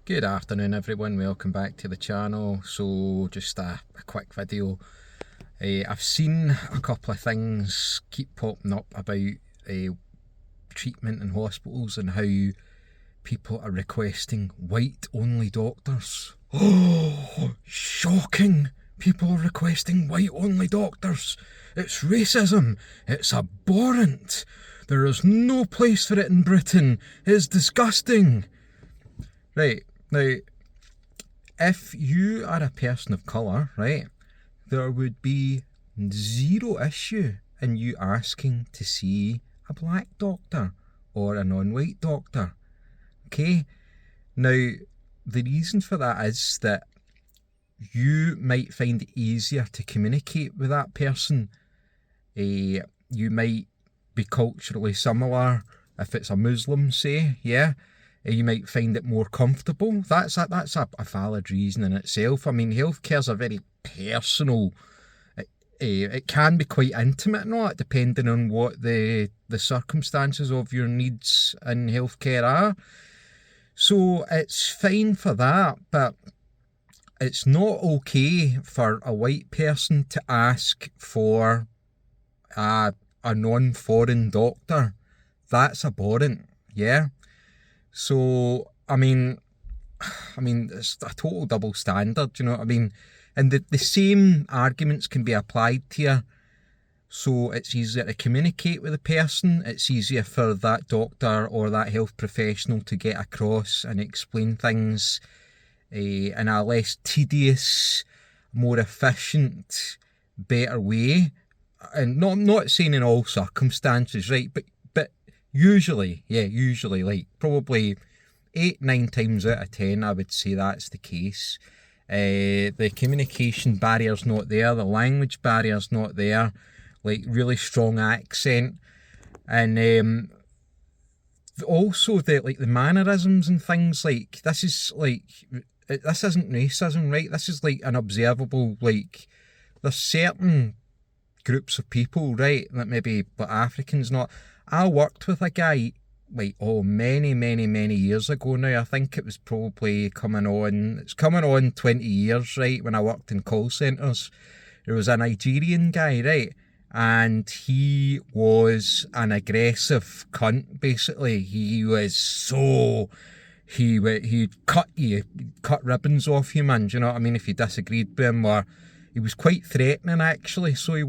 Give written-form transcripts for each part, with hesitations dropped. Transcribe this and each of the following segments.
Good afternoon everyone, welcome back to the channel. So just a quick video. I've seen a couple of things keep popping up about treatment in hospitals and how people are requesting white only doctors. Oh, shocking! People are requesting white only doctors. It's racism. It's abhorrent. There is no place for it in Britain. It's disgusting. Right, now, if you are a person of colour, right, there would be zero issue in you asking to see a black doctor or a non-white doctor, okay? Now, the reason for that is that you might find it easier to communicate with that person. You might be culturally similar. If it's a Muslim, say, yeah, you might find it more comfortable. That's a valid reason in itself. I mean, healthcare's a very personal, it can be quite intimate and all that, depending on what the circumstances of your needs in healthcare are. So it's fine for that, but it's not okay for a white person to ask for a non-foreign doctor. That's abhorrent, yeah? So, I mean, it's a total double standard, you know what I mean? And the same arguments can be applied here. So it's easier to communicate with the person. It's easier for that doctor or that health professional to get across and explain things in a less tedious, more efficient, better way. And not saying in all circumstances, right? But usually, like probably 8-9 times out of 10, I would say that's the case. The communication barrier's not there, the language barrier's not there, like really strong accent, and also the mannerisms and things. Like this isn't racism, right? This is like an observable, like there's certain groups of people, right, that maybe but Africans not. I worked with a guy, like, many years ago now. I think it was probably coming on 20 years, right, when I worked in call centres. There was a Nigerian guy, right, and he was an aggressive cunt, basically. He'd cut ribbons off you, man, do you know what I mean, if you disagreed with him, or he was quite threatening, actually, so he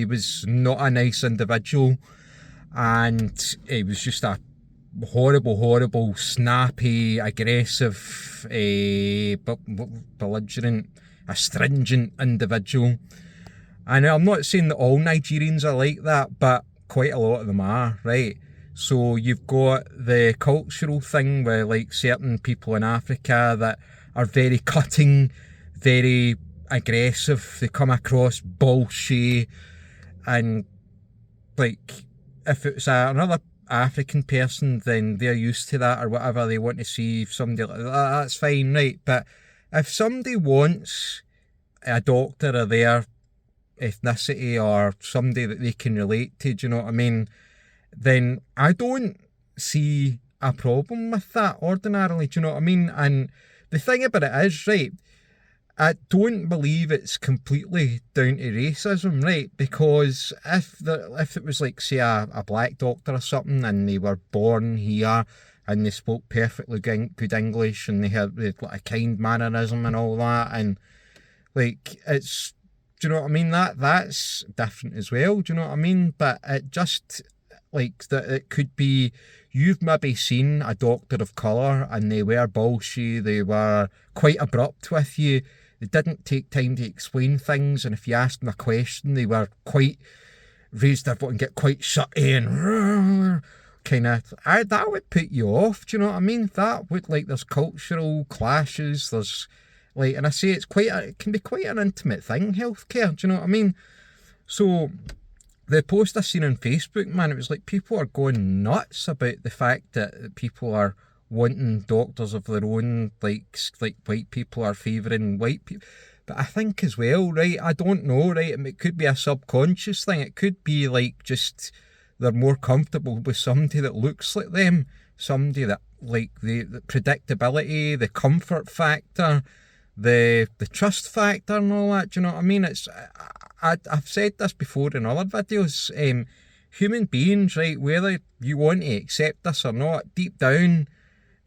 was not a nice individual. And he was just a horrible, snappy, aggressive, belligerent, astringent individual. And I'm not saying that all Nigerians are like that, but quite a lot of them are, right? So you've got the cultural thing where, like, certain people in Africa that are very cutting, very aggressive, they come across bullshit, and, like, if it's another African person, then they're used to that or whatever. They want to see somebody like that, that's fine, right? But if somebody wants a doctor of their ethnicity or somebody that they can relate to, do you know what I mean, then I don't see a problem with that ordinarily, do you know what I mean? And the thing about it is, right, I don't believe it's completely down to racism, right? Because if it was like, say, a black doctor or something, and they were born here and they spoke perfectly good English and they had like a kind mannerism and all that, and like it's, do you know what I mean? That's different as well, do you know what I mean? But it just, like, that it could be, you've maybe seen a doctor of colour and they were bullshit, they were quite abrupt with you, they didn't take time to explain things, and if you asked them a question, they were quite raised their voice and get quite shutty and kind of, that would put you off, do you know what I mean? That would, like, there's cultural clashes, there's, like, and I say it can be quite an intimate thing, healthcare, do you know what I mean? So the post I seen on Facebook, man, it was like people are going nuts about the fact that people are wanting doctors of their own, like white people are favouring white people. But I think as well, right, I don't know, right, it could be a subconscious thing. It could be like just they're more comfortable with somebody that looks like them, somebody that like the predictability, the comfort factor, the trust factor and all that. Do you know what I mean? I've said this before in other videos. Human beings, right, whether you want to accept this or not, deep down,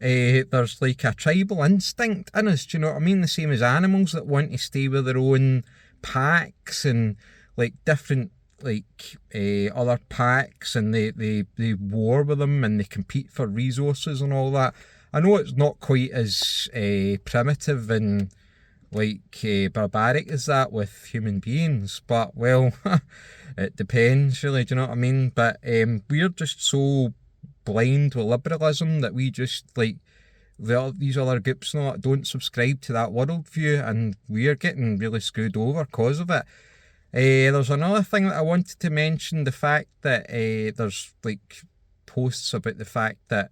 there's like a tribal instinct in us. Do you know what I mean? The same as animals that want to stay with their own packs and like different other packs, and they war with them and they compete for resources and all that. I know it's not quite as primitive and barbaric as that with human beings, but well, it depends really, do you know what I mean? But we're just so blind with liberalism that we just these other groups and all that don't subscribe to that worldview, and we're getting really screwed over because of it. There's another thing that I wanted to mention, the fact that there's posts about the fact that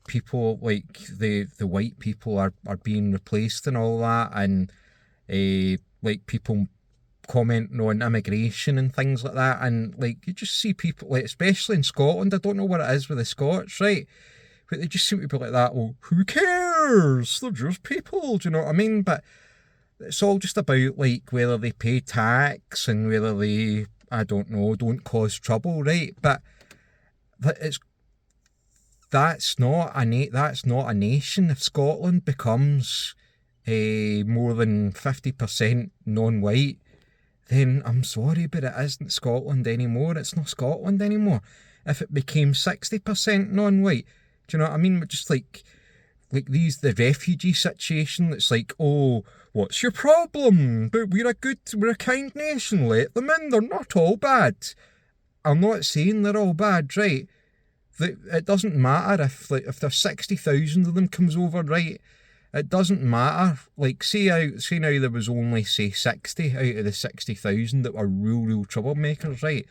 people the white people are being replaced and all that, and people commenting on immigration and things like that, and you just see people, especially in Scotland, I don't know what it is with the Scots, right, but they just seem to be like that. Well, who cares, they're just people, do you know what I mean? But it's all just about whether they pay tax and whether they, I don't know, don't cause trouble, right? But that's not a nation. If Scotland becomes more than 50% non-white, then I'm sorry, but it isn't Scotland anymore. It's not Scotland anymore. If it became 60% non-white, do you know what I mean? Just the refugee situation, it's oh, what's your problem? But we're a kind nation, let them in, they're not all bad. I'm not saying they're all bad, right? It doesn't matter if there's 60,000 of them comes over, right? It doesn't matter. Say now there was only, say, 60 out of the 60,000 that were real troublemakers, right?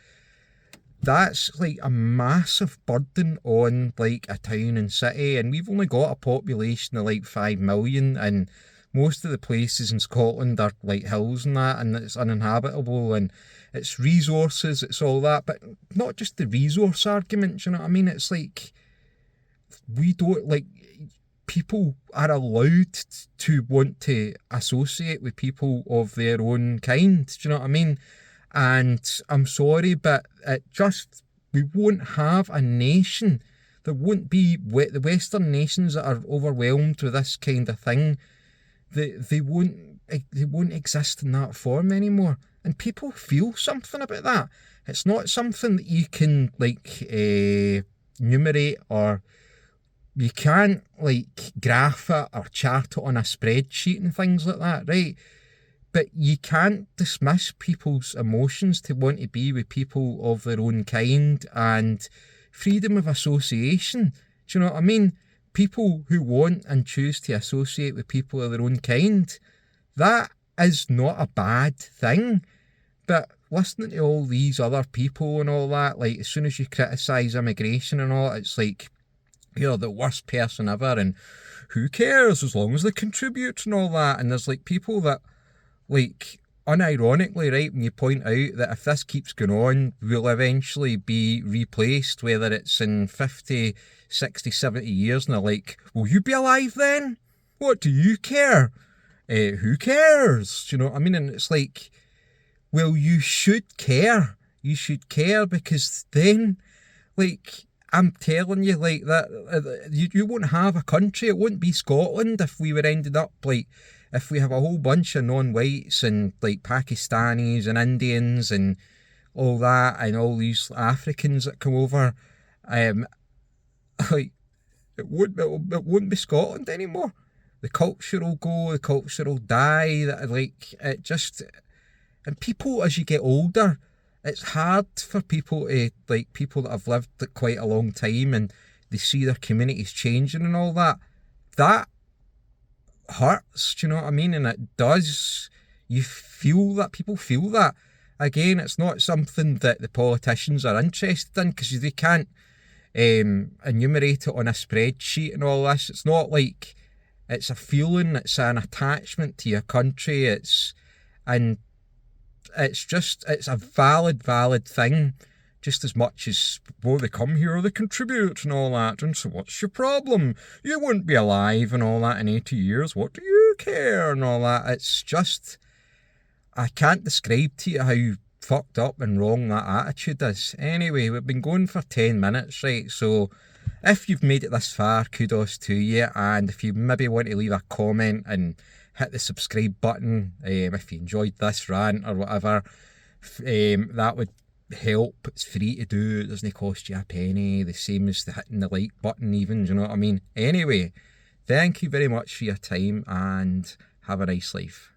That's a massive burden on a town and city, and we've only got a population of 5 million, and most of the places in Scotland are hills and that, and it's uninhabitable, and it's resources, it's all that, but not just the resource argument, you know what I mean? It's we don't, people are allowed to want to associate with people of their own kind, do you know what I mean? And I'm sorry, but we won't have a nation. There won't be the Western nations that are overwhelmed with this kind of thing. They won't exist in that form anymore. And people feel something about that. It's not something that you can enumerate, or you can't graph it or chart it on a spreadsheet and things like that, right? But you can't dismiss people's emotions to want to be with people of their own kind, and freedom of association. Do you know what I mean? People who want and choose to associate with people of their own kind, that is not a bad thing. But listening to all these other people and all that, as soon as you criticise immigration and all, it's you're the worst person ever, and who cares as long as they contribute and all that. And there's people that, unironically, right, when you point out that if this keeps going on, we'll eventually be replaced, whether it's in 50, 60, 70 years, and they're will you be alive then? What do you care? Who cares? Do you know what I mean? And it's well, you should care. You should care, because then, I'm telling you, that you won't have a country. It won't be Scotland if we were ended up if we have a whole bunch of non-whites and Pakistanis and Indians and all that, and all these Africans that come over. It won't be Scotland anymore. The culture will go. The culture will die. It just. And people, as you get older, it's hard for people to, people that have lived quite a long time and they see their communities changing and all that. That hurts, do you know what I mean? And it does. You feel that, people feel that. Again, it's not something that the politicians are interested in, because they can't enumerate it on a spreadsheet and all this. It's not it's a feeling, it's an attachment to your country, it's a valid thing just as much as, well, they come here, they contribute and all that, and so what's your problem? You wouldn't be alive and all that in 80 years, what do you care and all that. It's just, I can't describe to you how fucked up and wrong that attitude is. Anyway, we've been going for 10 minutes, right? So if you've made it this far, kudos to you. And if you maybe want to leave a comment and hit the subscribe button, if you enjoyed this rant or whatever, that would help. It's free to do, it doesn't cost you a penny, the same as the hitting the like button even, do you know what I mean? Anyway, thank you very much for your time and have a nice life.